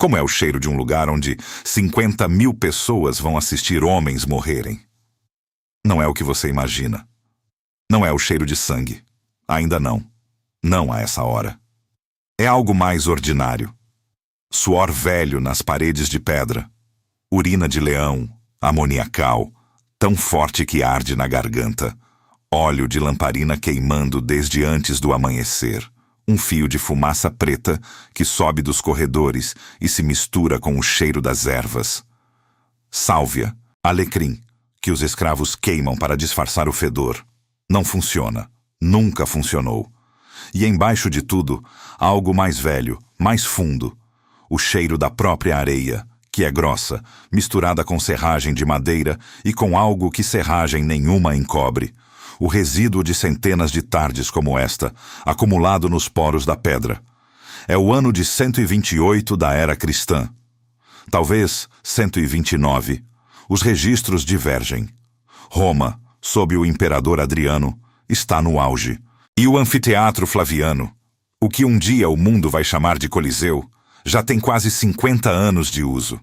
Como é o cheiro de um lugar onde 50 mil pessoas vão assistir homens morrerem? Não é o que você imagina. Não é o cheiro de sangue. Ainda não. Não a essa hora. É algo mais ordinário. Suor velho nas paredes de pedra. Urina de leão, amoniacal, tão forte que arde na garganta. Óleo de lamparina queimando desde antes do amanhecer. Um fio de fumaça preta que sobe dos corredores e se mistura com o cheiro das ervas. Sálvia, alecrim, que os escravos queimam para disfarçar o fedor. Não funciona. Nunca funcionou. E embaixo de tudo, algo mais velho, mais fundo. O cheiro da própria areia, que é grossa, misturada com serragem de madeira e com algo que serragem nenhuma encobre. O resíduo de centenas de tardes como esta, acumulado nos poros da pedra. É o ano de 128 da era cristã. Talvez 129. Os registros divergem. Roma, sob o imperador Adriano, está no auge. E o anfiteatro Flaviano, o que um dia o mundo vai chamar de Coliseu, já tem quase 50 anos de uso.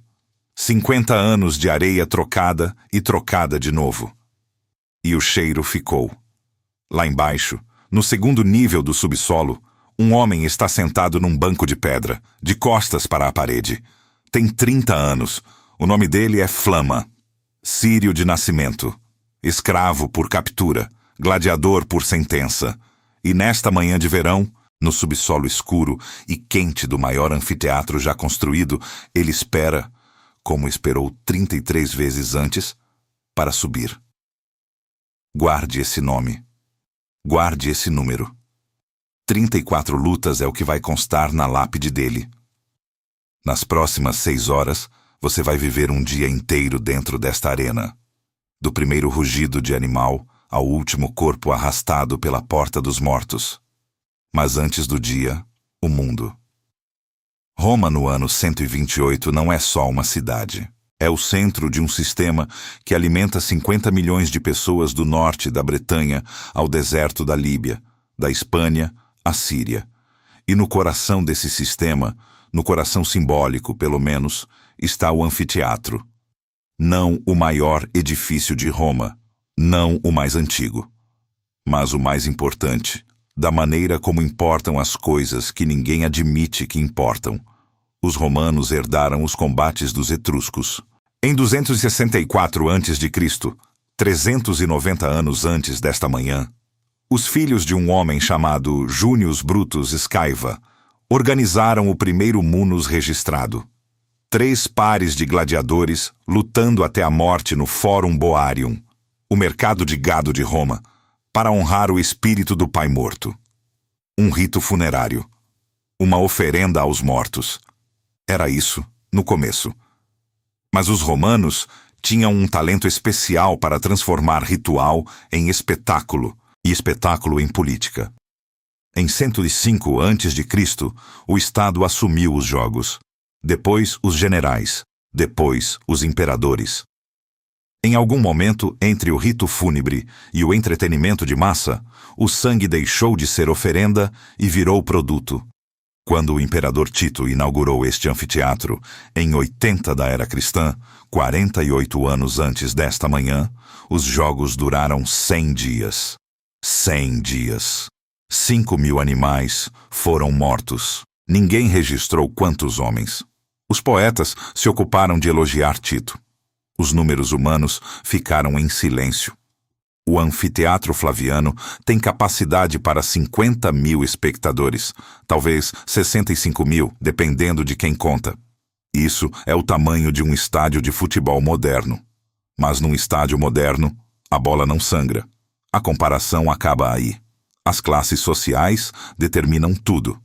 50 anos de areia trocada e trocada de novo. E o cheiro ficou. Lá embaixo, no segundo nível do subsolo, um homem está sentado num banco de pedra, de costas para a parede. Tem 30 anos. O nome dele é Flama. Sírio de nascimento. Escravo por captura. Gladiador por sentença. E nesta manhã de verão, no subsolo escuro e quente do maior anfiteatro já construído, ele espera, como esperou 33 vezes antes, para subir. Guarde esse nome. Guarde esse número. 34 lutas é o que vai constar na lápide dele. Nas próximas 6 horas, você vai viver um dia inteiro dentro desta arena. Do primeiro rugido de animal ao último corpo arrastado pela porta dos mortos. Mas antes do dia, o mundo. Roma no ano 128 não é só uma cidade. É o centro de um sistema que alimenta 50 milhões de pessoas do norte da Bretanha ao deserto da Líbia, da Espanha à Síria. E no coração desse sistema, no coração simbólico, pelo menos, está o anfiteatro. Não o maior edifício de Roma, não o mais antigo, mas o mais importante, da maneira como importam as coisas que ninguém admite que importam. Os romanos herdaram os combates dos etruscos. Em 264 a.C., 390 anos antes desta manhã, os filhos de um homem chamado Junius Brutus Scaeva organizaram o primeiro munus registrado. 3 pares de gladiadores lutando até a morte no Fórum Boarium, o mercado de gado de Roma, para honrar o espírito do pai morto. Um rito funerário. Uma oferenda aos mortos. Era isso, no começo. Mas os romanos tinham um talento especial para transformar ritual em espetáculo e espetáculo em política. Em 105 a.C., o Estado assumiu os jogos. Depois, os generais. Depois, os imperadores. Em algum momento, entre o rito fúnebre e o entretenimento de massa, o sangue deixou de ser oferenda e virou produto. Quando o imperador Tito inaugurou este anfiteatro, em 80 da era cristã, 48 anos antes desta manhã, os jogos duraram 100 dias. 100 dias. 5.000 animais foram mortos. Ninguém registrou quantos homens. Os poetas se ocuparam de elogiar Tito. Os números humanos ficaram em silêncio. O anfiteatro Flaviano tem capacidade para 50.000 espectadores, talvez 65.000, dependendo de quem conta. Isso é o tamanho de um estádio de futebol moderno. Mas num estádio moderno, a bola não sangra. A comparação acaba aí. As classes sociais determinam tudo.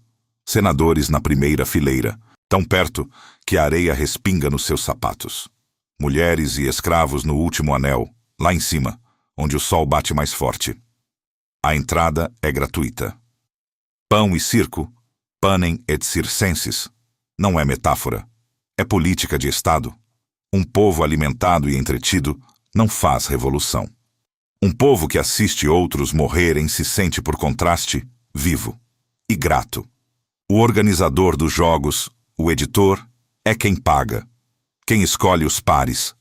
Senadores na primeira fileira, tão perto que a areia respinga nos seus sapatos. Mulheres e escravos no último anel, lá em cima, onde o sol bate mais forte. A entrada é gratuita. Pão e circo, panem et circenses, não é metáfora, é política de Estado. Um povo alimentado e entretido não faz revolução. Um povo que assiste outros morrerem se sente, por contraste, vivo e grato. O organizador dos jogos, o editor, É quem paga, quem escolhe os pares,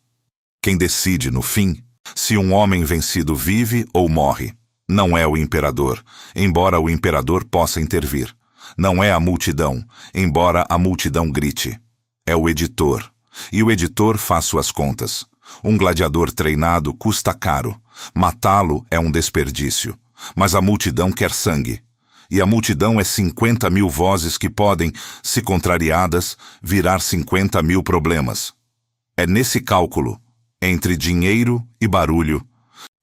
quem decide, no fim, se um homem vencido vive ou morre. Não é o imperador, embora o imperador possa intervir. Não é a multidão, embora a multidão grite. É o editor, e o editor faz suas contas. Um gladiador treinado custa caro. Matá-lo é um desperdício. Mas a multidão quer sangue. E a multidão é 50.000 vozes que podem, se contrariadas, virar 50.000 problemas. É nesse cálculo, entre dinheiro e barulho,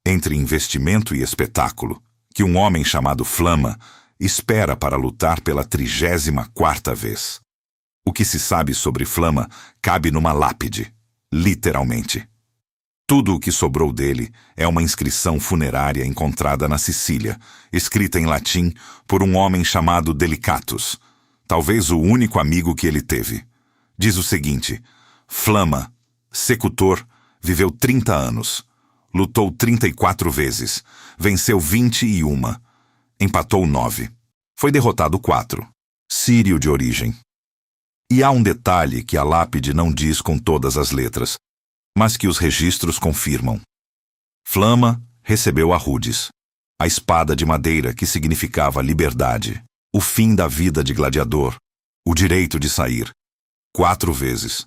entre investimento e espetáculo, que um homem chamado Flama espera para lutar pela 34ª vez. O que se sabe sobre Flama cabe numa lápide, literalmente. Tudo o que sobrou dele é uma inscrição funerária encontrada na Sicília, escrita em latim por um homem chamado Delicatus, talvez o único amigo que ele teve. Diz o seguinte: Flama, secutor, viveu 30 anos, lutou 34 vezes, venceu 21, empatou 9, foi derrotado 4, sírio de origem. E há um detalhe que a lápide não diz com todas as letras, mas que os registros confirmam. Flama recebeu a Rudis, a espada de madeira que significava liberdade, o fim da vida de gladiador, o direito de sair, 4 vezes.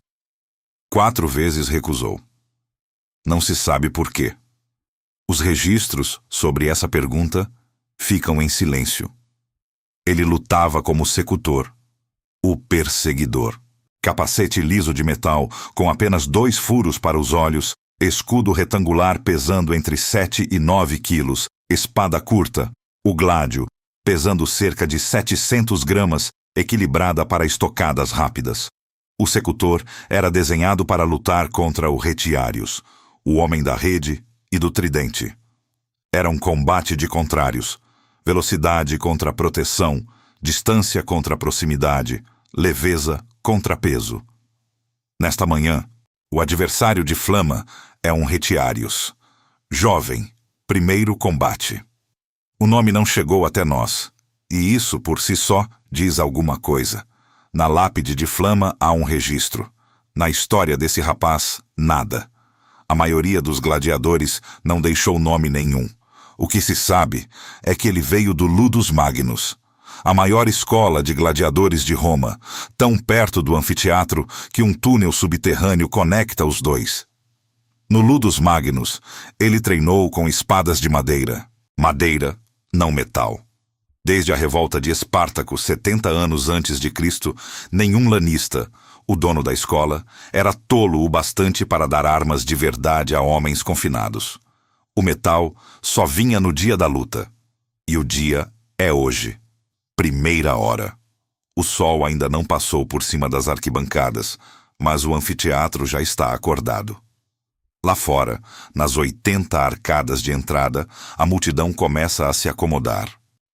4 vezes recusou. Não se sabe por quê. Os registros sobre essa pergunta ficam em silêncio. Ele lutava como secutor, o perseguidor. Capacete liso de metal, com apenas 2 furos para os olhos, escudo retangular pesando entre 7 e 9 quilos, espada curta, o gládio, pesando cerca de 700 gramas, equilibrada para estocadas rápidas. O secutor era desenhado para lutar contra o Retiarius, o homem da rede e do tridente. Era um combate de contrários, velocidade contra proteção, distância contra proximidade, leveza contra peso. Nesta manhã, o adversário de Flama é um Retiarius. Jovem, primeiro combate. O nome não chegou até nós, e isso por si só diz alguma coisa. Na lápide de Flama há um registro. Na história desse rapaz, nada. A maioria dos gladiadores não deixou nome nenhum. O que se sabe é que ele veio do Ludus Magnus, a maior escola de gladiadores de Roma, tão perto do anfiteatro que um túnel subterrâneo conecta os dois. No Ludus Magnus, ele treinou com espadas de madeira, não metal. Desde a revolta de Espartaco, 70 anos antes de Cristo, nenhum lanista, o dono da escola, era tolo o bastante para dar armas de verdade a homens confinados. O metal só vinha no dia da luta. E o dia é hoje. Primeira hora. O sol ainda não passou por cima das arquibancadas, mas o anfiteatro já está acordado. Lá fora, nas 80 arcadas de entrada, a multidão começa a se acomodar.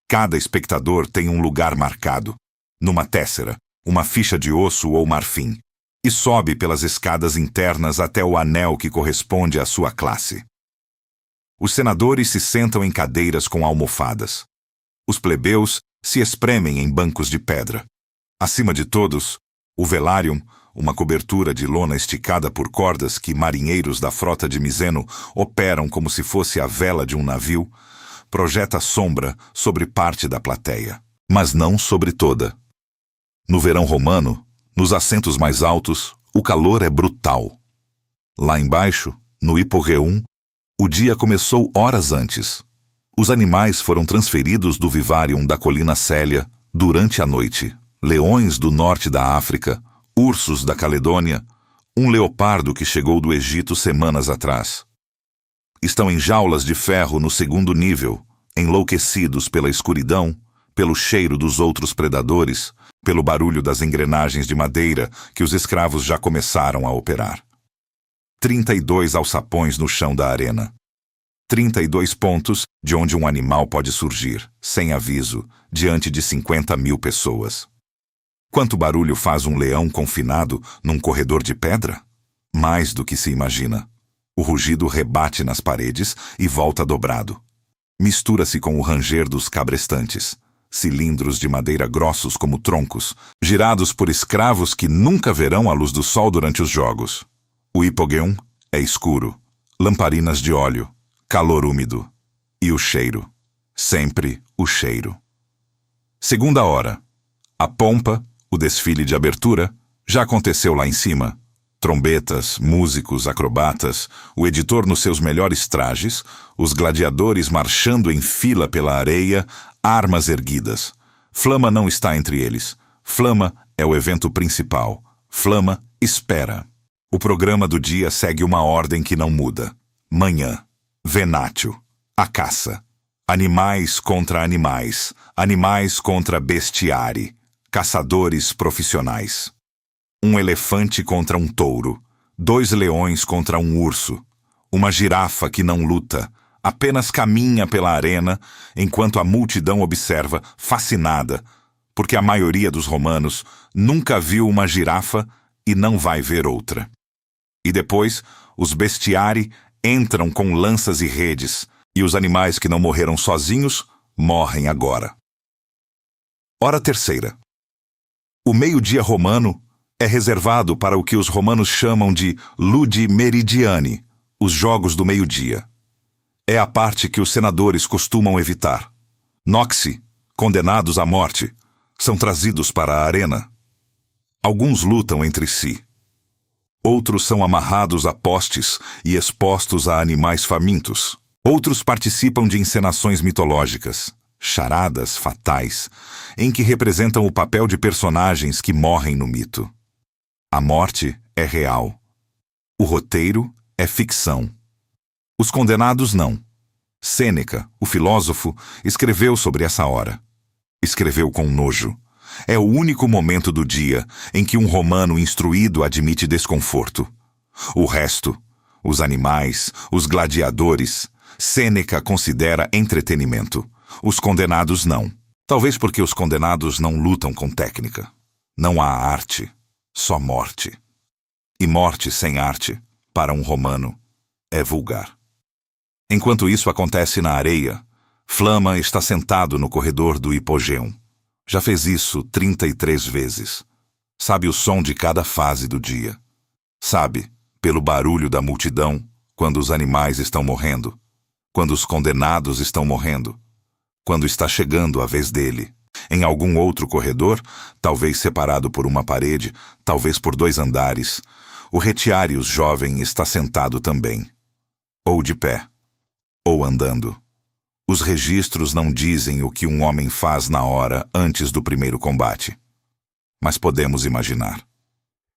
Cada espectador tem um lugar marcado, numa téssera, uma ficha de osso ou marfim, e sobe pelas escadas internas até o anel que corresponde à sua classe. Os senadores se sentam em cadeiras com almofadas. Os plebeus se espremem em bancos de pedra. Acima de todos, o velarium, uma cobertura de lona esticada por cordas que marinheiros da frota de Miseno operam como se fosse a vela de um navio, projeta sombra sobre parte da plateia, mas não sobre toda. No verão romano, nos assentos mais altos, o calor é brutal. Lá embaixo, no Hipogreum, o dia começou horas antes. Os animais foram transferidos do vivarium da colina Célia durante a noite. Leões do norte da África, ursos da Caledônia, um leopardo que chegou do Egito semanas atrás. Estão em jaulas de ferro no 2º nível, enlouquecidos pela escuridão, pelo cheiro dos outros predadores, pelo barulho das engrenagens de madeira que os escravos já começaram a operar. 32 alçapões no chão da arena. 32 pontos de onde um animal pode surgir, sem aviso, diante de 50.000 pessoas. Quanto barulho faz um leão confinado num corredor de pedra? Mais do que se imagina. O rugido rebate nas paredes e volta dobrado. Mistura-se com o ranger dos cabrestantes. cilindros de madeira grossos como troncos, girados por escravos que nunca verão a luz do sol durante os jogos. O hipogéum é escuro, lamparinas de óleo, calor úmido. E o cheiro, sempre o cheiro. Segunda hora. A pompa, o desfile de abertura, já aconteceu lá em cima. Trombetas, músicos, acrobatas, o editor nos seus melhores trajes, os gladiadores marchando em fila pela areia, armas erguidas. Flama não está entre eles. Flama é o evento principal. Flama espera. O programa do dia segue uma ordem que não muda. Manhã. Venátio. A caça. Animais contra animais. Animais contra bestiári. Caçadores profissionais. Um elefante contra um touro, 2 leões contra um urso, uma girafa que não luta, apenas caminha pela arena, enquanto a multidão observa, fascinada, porque a maioria dos romanos nunca viu uma girafa e não vai ver outra. E depois, os bestiári entram com lanças e redes, e os animais que não morreram sozinhos morrem agora. Hora terceira. O meio-dia romano é reservado para o que os romanos chamam de ludi meridiani, os jogos do meio-dia. É a parte que os senadores costumam evitar. Noxi, condenados à morte, são trazidos para a arena. Alguns lutam entre si. Outros são amarrados a postes e expostos a animais famintos. Outros participam de encenações mitológicas, charadas fatais, em que representam o papel de personagens que morrem no mito. A morte é real. O roteiro é ficção. Os condenados não. Sêneca, o filósofo, escreveu sobre essa hora. Escreveu com nojo. É o único momento do dia em que um romano instruído admite desconforto. O resto, os animais, os gladiadores, Sêneca considera entretenimento. Os condenados não. Talvez porque os condenados não lutam com técnica. Não há arte. Só morte. E morte sem arte, para um romano, é vulgar. Enquanto isso acontece na areia, Flama está sentado no corredor do hipogéum. Já fez isso 33 vezes. Sabe o som de cada fase do dia. Sabe, pelo barulho da multidão, quando os animais estão morrendo, quando os condenados estão morrendo, quando está chegando a vez dele. Em algum outro corredor, talvez separado por uma parede, talvez por 2 andares, o retiárius jovem está sentado também. Ou de pé, ou andando. Os registros não dizem o que um homem faz na hora antes do primeiro combate. Mas podemos imaginar.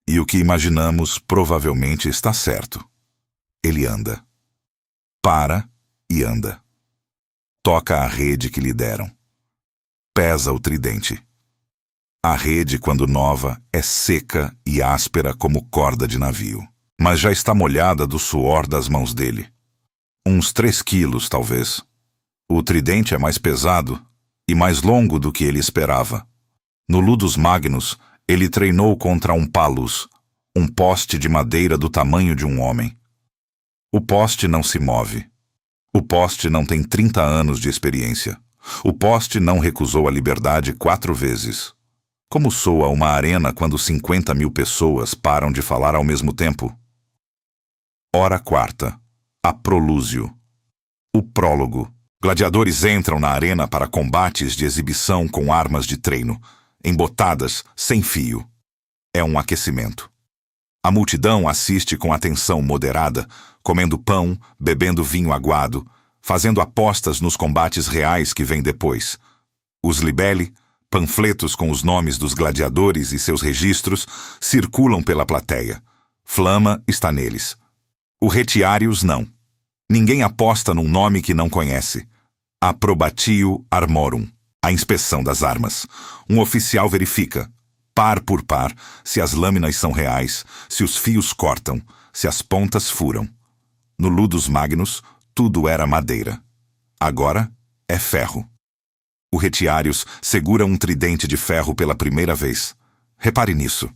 E o que imaginamos provavelmente está certo. Ele anda. Para e anda. Toca a rede que lhe deram. Pesa o tridente. A rede, quando nova, é seca e áspera como corda de navio, mas já está molhada do suor das mãos dele. Uns 3 quilos, talvez. O tridente é mais pesado e mais longo do que ele esperava. No Ludus Magnus, ele treinou contra um palus, um poste de madeira do tamanho de um homem. O poste não se move. O poste não tem 30 anos de experiência. O poste não recusou a liberdade 4 vezes. Como soa uma arena quando 50.000 pessoas param de falar ao mesmo tempo? Hora quarta. A prolúsio. O prólogo. Gladiadores entram na arena para combates de exibição com armas de treino, embotadas, sem fio. É um aquecimento. A multidão assiste com atenção moderada, comendo pão, bebendo vinho aguado, fazendo apostas nos combates reais que vêm depois. Os libelli, panfletos com os nomes dos gladiadores e seus registros, circulam pela plateia. Flama está neles. O retiárius não. Ninguém aposta num nome que não conhece. Approbatio armorum, a inspeção das armas. Um oficial verifica, par por par, se as lâminas são reais, se os fios cortam, se as pontas furam. No Ludus Magnus, tudo era madeira. Agora é ferro. O retiárius segura um tridente de ferro pela primeira vez. Repare nisso.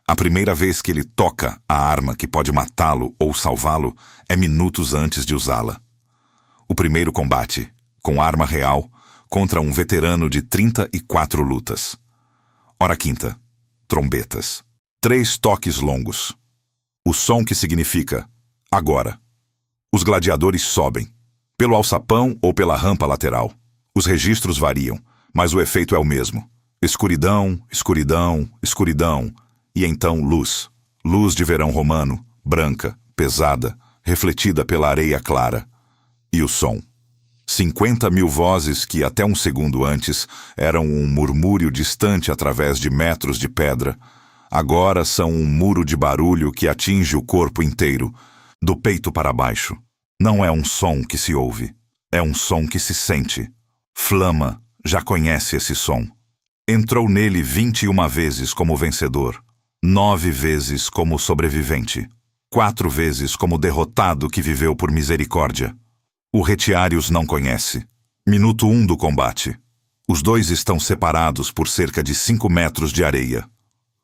A primeira vez que ele toca a arma que pode matá-lo ou salvá-lo é minutos antes de usá-la. O primeiro combate, com arma real, contra um veterano de 34 lutas. Hora quinta. Trombetas. 3 toques longos. O som que significa agora. Os gladiadores sobem, pelo alçapão ou pela rampa lateral. Os registros variam, mas o efeito é o mesmo. Escuridão, escuridão, escuridão, e então luz. Luz de verão romano, branca, pesada, refletida pela areia clara. E o som. 50.000 vozes que até um segundo antes eram um murmúrio distante através de metros de pedra, agora são um muro de barulho que atinge o corpo inteiro, do peito para baixo. Não é um som que se ouve, é um som que se sente. Flama já conhece esse som. Entrou nele 21 vezes como vencedor, 9 vezes como sobrevivente, 4 vezes como derrotado que viveu por misericórdia. O Retiários não conhece. Minuto 1 do combate. Os dois estão separados por cerca de 5 metros de areia.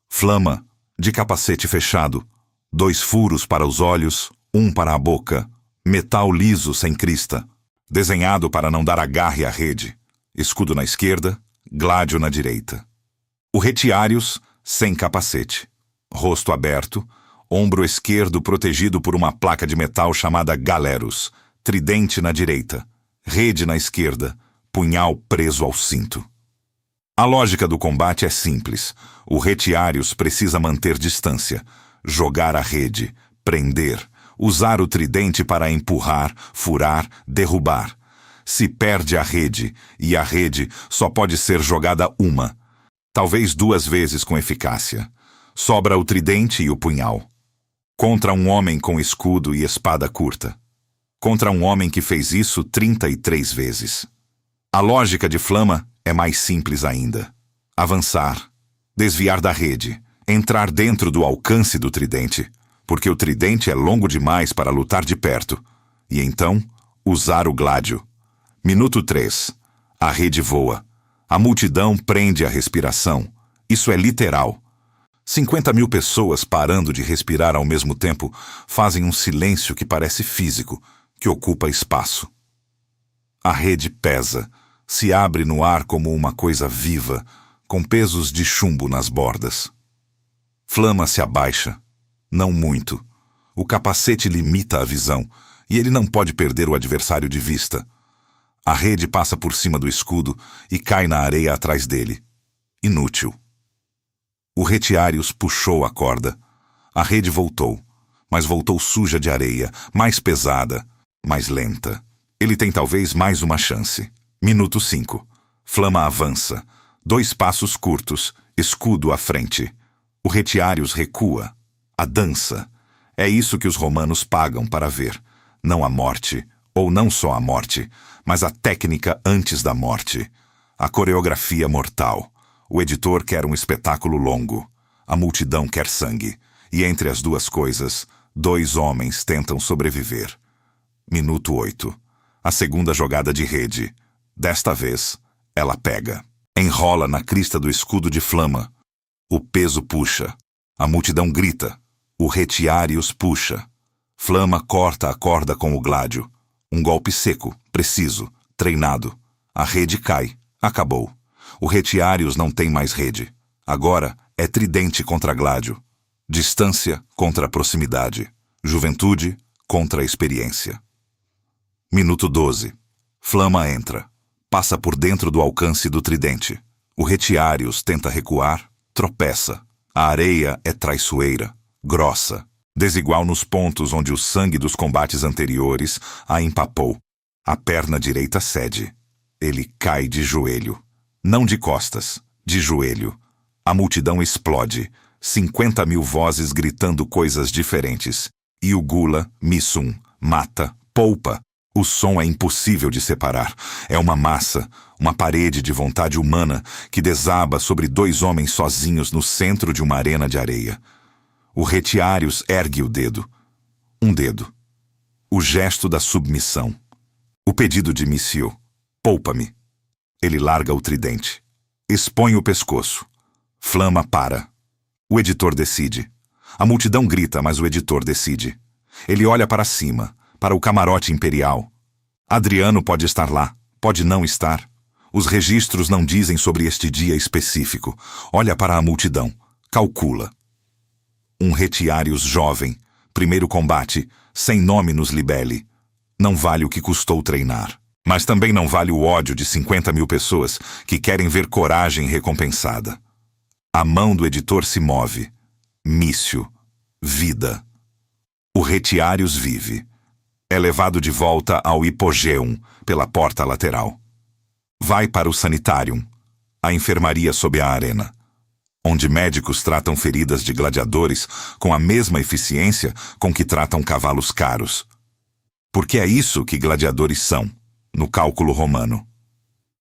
Flama, de capacete fechado, 2 furos para os olhos, 1 para a boca, metal liso sem crista, desenhado para não dar agarre à rede, escudo na esquerda, gládio na direita. O Retiários, sem capacete, rosto aberto, ombro esquerdo protegido por uma placa de metal chamada Galeros, tridente na direita, rede na esquerda, punhal preso ao cinto. A lógica do combate é simples. O Retiários precisa manter distância, jogar a rede, prender, usar o tridente para empurrar, furar, derrubar. Se perde a rede, e a rede só pode ser jogada uma, talvez 2 vezes com eficácia. Sobra o tridente e o punhal. Contra um homem com escudo e espada curta. Contra um homem que fez isso 33 vezes. A lógica de Flama é mais simples ainda. Avançar, desviar da rede, entrar dentro do alcance do tridente, porque o tridente é longo demais para lutar de perto, e então usar o gládio. Minuto 3. A rede voa. A multidão prende a respiração. Isso é literal. 50.000 pessoas parando de respirar ao mesmo tempo fazem um silêncio que parece físico, que ocupa espaço. A rede pesa, se abre no ar como uma coisa viva, com pesos de chumbo nas bordas. Flama se abaixa. Não muito. O capacete limita a visão, e ele não pode perder o adversário de vista. A rede passa por cima do escudo e cai na areia atrás dele. Inútil. O Retiários puxou a corda. A rede voltou, mas voltou suja de areia, mais pesada, mais lenta. Ele tem talvez mais uma chance. Minuto 5. Flama avança. 2 passos curtos, escudo à frente. O Retiários recua. A dança. É isso que os romanos pagam para ver. Não a morte, ou não só a morte, mas a técnica antes da morte. A coreografia mortal. O editor quer um espetáculo longo. A multidão quer sangue. E entre as duas coisas, 2 homens tentam sobreviver. Minuto 8. A segunda jogada de rede. Desta vez, ela pega. Enrola na crista do escudo de Flama. O peso puxa. A multidão grita. O Retiários puxa. Flama corta a corda com o gládio. Um golpe seco, preciso, treinado. A rede cai. Acabou. O Retiários não tem mais rede. Agora é tridente contra gládio. Distância contra proximidade. Juventude contra experiência. Minuto 12. Flama entra. Passa por dentro do alcance do tridente. O Retiários tenta recuar, tropeça. A areia é traiçoeira, grossa, desigual nos pontos onde o sangue dos combates anteriores a empapou. A perna direita cede. Ele cai de joelho. Não de costas, de joelho. A multidão explode. 50.000 vozes gritando coisas diferentes. E o Gula, Missum, mata, poupa. O som é impossível de separar. É uma massa, uma parede de vontade humana que desaba sobre 2 homens sozinhos no centro de uma arena de areia. O Retiários ergue o dedo. Um dedo. O gesto da submissão. O pedido de Missio. Poupa-me. Ele larga o tridente. Expõe o pescoço. Flama para. O editor decide. A multidão grita, mas o editor decide. Ele olha para cima, para o camarote imperial. Adriano pode estar lá, pode não estar. Os registros não dizem sobre este dia específico. Olha para a multidão. Calcula. Um retiários jovem, primeiro combate, sem nome nos libele. Não vale o que custou treinar. Mas também não vale o ódio de 50.000 pessoas que querem ver coragem recompensada. A mão do editor se move. Mício. Vida. O retiários vive. É levado de volta ao hipogéum pela porta lateral. Vai para o sanitárium, a enfermaria sob a arena, onde médicos tratam feridas de gladiadores com a mesma eficiência com que tratam cavalos caros. Porque é isso que gladiadores são, no cálculo romano.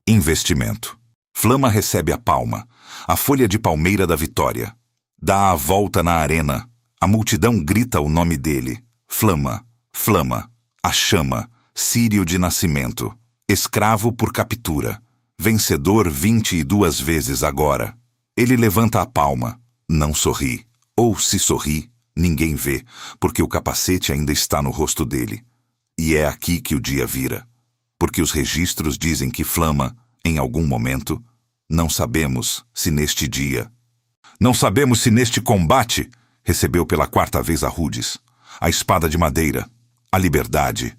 Investimento. Flama recebe a palma, a folha de palmeira da vitória. Dá a volta na arena. A multidão grita o nome dele. Flama, Flama, a chama, Sírio de nascimento. Escravo por captura. Vencedor 22 vezes agora. Ele levanta a palma. Não sorri. Ou se sorri, ninguém vê, porque o capacete ainda está no rosto dele. E é aqui que o dia vira. Porque os registros dizem que Flama, em algum momento, não sabemos se neste dia. Não sabemos se neste combate recebeu pela 4ª vez a rudes, a espada de madeira, a liberdade,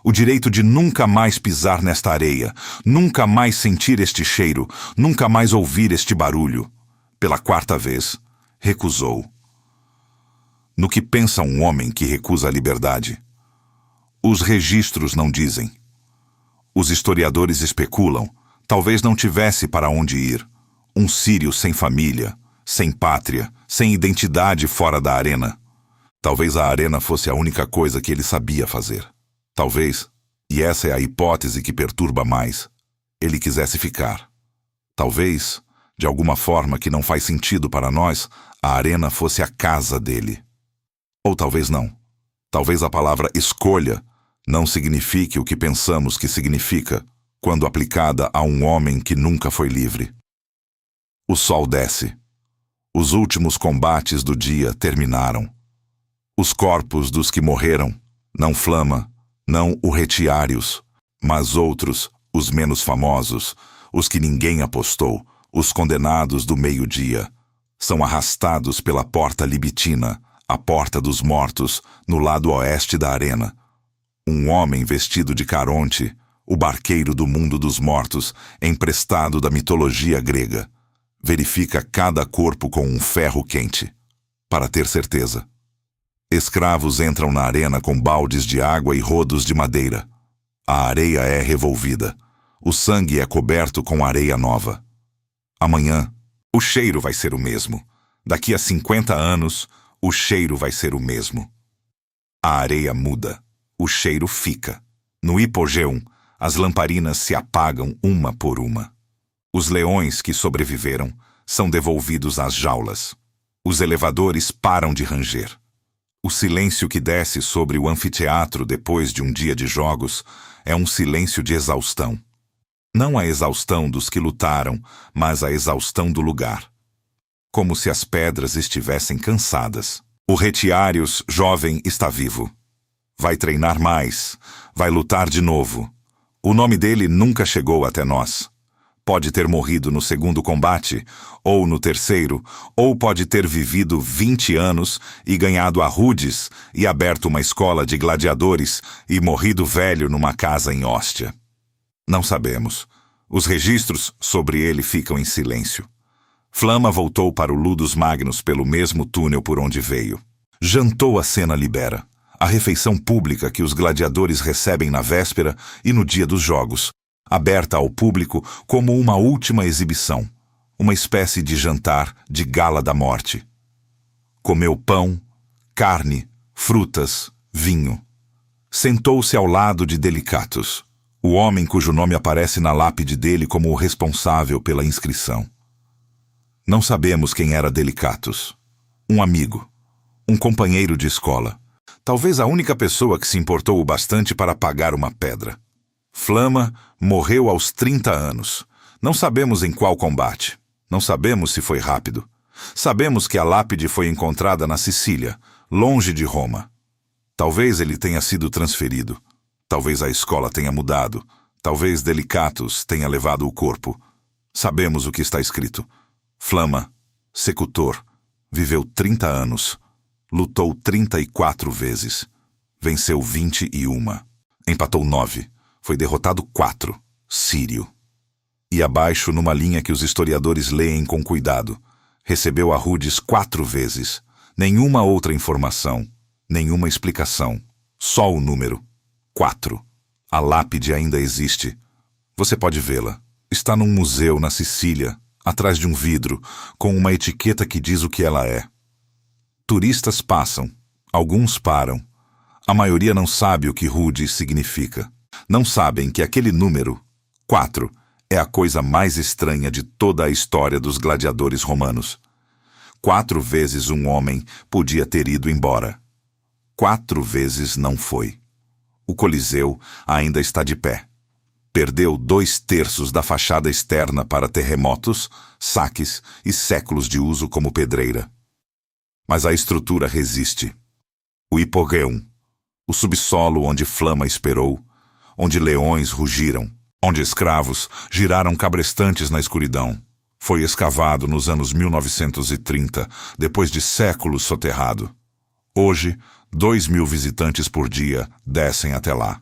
o direito de nunca mais pisar nesta areia, nunca mais sentir este cheiro, nunca mais ouvir este barulho. Pela 4ª vez, recusou. No que pensa um homem que recusa a liberdade? Os registros não dizem. Os historiadores especulam. Talvez não tivesse para onde ir. Um sírio sem família, sem pátria, sem identidade fora da arena. Talvez a arena fosse a única coisa que ele sabia fazer. Talvez, e essa é a hipótese que perturba mais, ele quisesse ficar. Talvez, de alguma forma que não faz sentido para nós, a arena fosse a casa dele. Ou talvez não. Talvez a palavra escolha não signifique o que pensamos que significa quando aplicada a um homem que nunca foi livre. O sol desce. Os últimos combates do dia terminaram. Os corpos dos que morreram, não Flama, não o retiários, mas outros, os menos famosos, os que ninguém apostou, os condenados do meio-dia, são arrastados pela porta libitina, a porta dos mortos, no lado oeste da arena. Um homem vestido de Caronte, o barqueiro do mundo dos mortos, emprestado da mitologia grega, verifica cada corpo com um ferro quente, para ter certeza. Escravos entram na arena com baldes de água e rodos de madeira. A areia é revolvida. O sangue é coberto com areia nova. Amanhã, o cheiro vai ser o mesmo. Daqui a 50 anos, o cheiro vai ser o mesmo. A areia muda. O cheiro fica. No hipogéum, as lamparinas se apagam uma por uma. Os leões que sobreviveram são devolvidos às jaulas. Os elevadores param de ranger. O silêncio que desce sobre o anfiteatro depois de um dia de jogos é um silêncio de exaustão. Não a exaustão dos que lutaram, mas a exaustão do lugar. Como se as pedras estivessem cansadas. O retiários jovem está vivo. Vai treinar mais, vai lutar de novo. O nome dele nunca chegou até nós. Pode ter morrido no 2º combate, ou no 3º, ou pode ter vivido 20 anos e ganhado a rudes e aberto uma escola de gladiadores e morrido velho numa casa em Hóstia. Não sabemos. Os registros sobre ele ficam em silêncio. Flama voltou para o Ludus Magnus pelo mesmo túnel por onde veio. Jantou a cena libera. A refeição pública que os gladiadores recebem na véspera e no dia dos jogos, aberta ao público como uma última exibição, uma espécie de jantar de gala da morte. Comeu pão, carne, frutas, vinho. Sentou-se ao lado de Delicatus, o homem cujo nome aparece na lápide dele como o responsável pela inscrição. Não sabemos quem era Delicatus. Um amigo, um companheiro de escola. Talvez a única pessoa que se importou o bastante para pagar uma pedra. Flama morreu aos 30 anos. Não sabemos em qual combate. Não sabemos se foi rápido. Sabemos que a lápide foi encontrada na Sicília, longe de Roma. Talvez ele tenha sido transferido. Talvez a escola tenha mudado. Talvez Delicatus tenha levado o corpo. Sabemos o que está escrito. Flama, secutor, viveu 30 anos. Lutou 34 vezes. Venceu 21. Empatou 9. Foi derrotado 4. Sírio. E abaixo, numa linha que os historiadores leem com cuidado, recebeu a Rhodes 4 vezes. Nenhuma outra informação, nenhuma explicação. Só o número. 4. A lápide ainda existe. Você pode vê-la. Está num museu na Sicília, atrás de um vidro, com uma etiqueta que diz o que ela é. Turistas passam. Alguns param. A maioria não sabe o que Rhodes significa. Não sabem que aquele número, 4, é a coisa mais estranha de toda a história dos gladiadores romanos. 4 vezes um homem podia ter ido embora. 4 vezes não foi. O Coliseu ainda está de pé. Perdeu 2/3 da fachada externa para terremotos, saques e séculos de uso como pedreira. Mas a estrutura resiste. O hipogéum, o subsolo onde Flama esperou, onde leões rugiram, onde escravos giraram cabrestantes na escuridão, foi escavado nos anos 1930, depois de séculos soterrado. Hoje, 2.000 visitantes por dia descem até lá.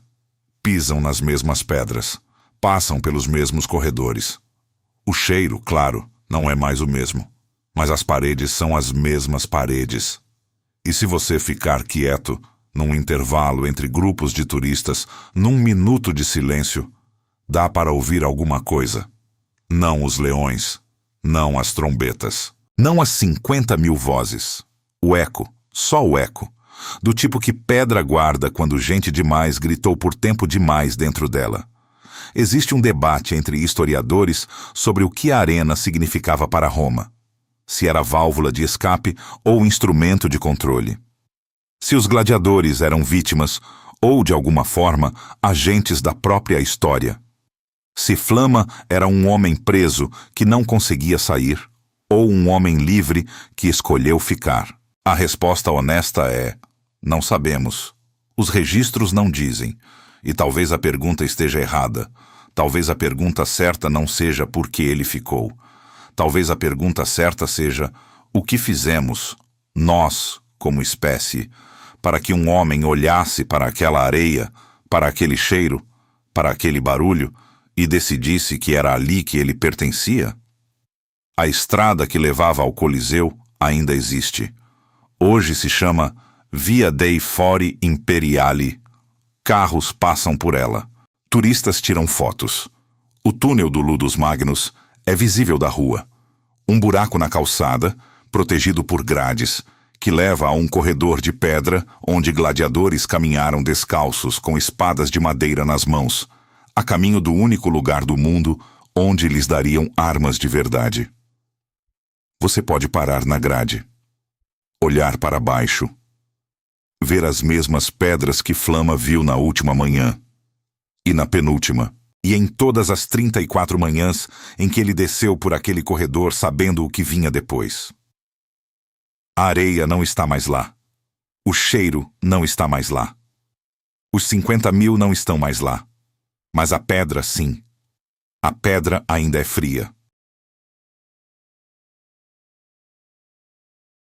Pisam nas mesmas pedras, passam pelos mesmos corredores. O cheiro, claro, não é mais o mesmo, mas as paredes são as mesmas paredes. E se você ficar quieto, num intervalo entre grupos de turistas, num minuto de silêncio, dá para ouvir alguma coisa. Não os leões, não as trombetas, não as 50.000 vozes. O eco, só o eco, do tipo que pedra guarda quando gente demais gritou por tempo demais dentro dela. Existe um debate entre historiadores sobre o que a arena significava para Roma. Se era válvula de escape ou instrumento de controle. Se os gladiadores eram vítimas ou, de alguma forma, agentes da própria história. Se Flama era um homem preso que não conseguia sair, ou um homem livre que escolheu ficar. A resposta honesta é: não sabemos. Os registros não dizem. E talvez a pergunta esteja errada. Talvez a pergunta certa não seja por que ele ficou. Talvez a pergunta certa seja: o que fizemos, nós, como espécie, para que um homem olhasse para aquela areia, para aquele cheiro, para aquele barulho, e decidisse que era ali que ele pertencia? A estrada que levava ao Coliseu ainda existe. Hoje se chama Via dei Fori Imperiali. Carros passam por ela. Turistas tiram fotos. O túnel do Ludus Magnus é visível da rua. Um buraco na calçada, protegido por grades, que leva a um corredor de pedra onde gladiadores caminharam descalços com espadas de madeira nas mãos, a caminho do único lugar do mundo onde lhes dariam armas de verdade. Você pode parar na grade, olhar para baixo, ver as mesmas pedras que Flama viu na última manhã, e na penúltima, e em todas as 34 manhãs em que ele desceu por aquele corredor sabendo o que vinha depois. A areia não está mais lá. O cheiro não está mais lá. Os 50.000 não estão mais lá. Mas a pedra, sim. A pedra ainda é fria.